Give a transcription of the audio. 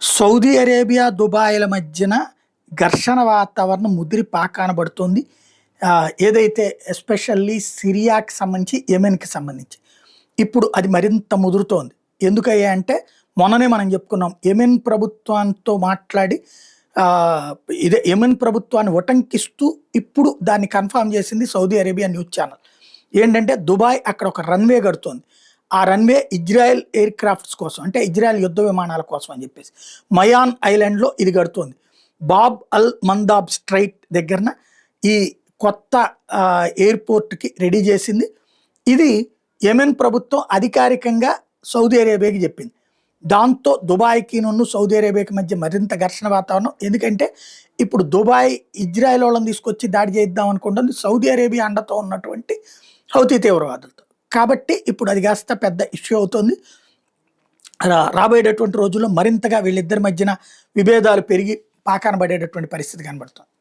Saudi Arabia, దుబాయ్‌ల మధ్యన ఘర్షణ వాతావరణం ముదిరి పాకానబడుతోంది. ఏదైతే ఎస్పెషల్లీ సిరియాకి సంబంధించి, యెమెన్‌కి సంబంధించి. ఇప్పుడు అది మరింత ముదురుతోంది. ఎందుకయ్యా అంటే, మొన్ననే మనం చెప్పుకున్నాం. యెమెన్ ప్రభుత్వంతో మాట్లాడి ఆహ్, యెమెన్ ప్రభుత్వాన్ని ఉటంకిస్తూ ఇప్పుడు దాన్ని కన్ఫర్మ్ చేసింది సౌదీ అరేబియా న్యూస్ ఛానల్. ఏంటంటే, దుబాయ్ అక్కడ ఒక రన్‌వే కడుతోంది. ఆ రన్‌వే ఇజ్రాయెల్ ఎయిర్ క్రాఫ్ట్స్ కోసం, అంటే ఇజ్రాయెల్ యుద్ధ విమానాల కోసం అని చెప్పేసి. మయాన్ ఐలాండ్‌లో ఇది కడుతోంది. బాబ్ అల్ మందాబ్ స్ట్రైట్ దగ్గరన ఈ కొత్త ఎయిర్‌పోర్ట్‌కి రెడీ చేసింది. ఇది యెమెన్ ప్రభుత్వం అధికారికంగా సౌదీ అరేబియాకి చెప్పింది. దాంతో దుబాయ్‌కిను, సౌదీ అరేబియాకి మధ్య మరింత ఘర్షణ వాతావరణం. ఎందుకంటే ఇప్పుడు దుబాయ్ ఇజ్రాయెల్ వాళ్ళని తీసుకొచ్చి దాడి చేద్దాం అనుకుంటుంది సౌదీ అరేబియా అండతో ఉన్నటువంటి హౌతీ తీవ్రవాదులతో. కాబట్టి ఇప్పుడు అది కాస్త పెద్ద ఇష్యూ అవుతోంది. రాబోయేటటువంటి రోజుల్లో మరింతగా వీళ్ళిద్దరి మధ్యన విభేదాలు పెరిగి పాకాన పడేటటువంటి పరిస్థితి కనబడుతోంది.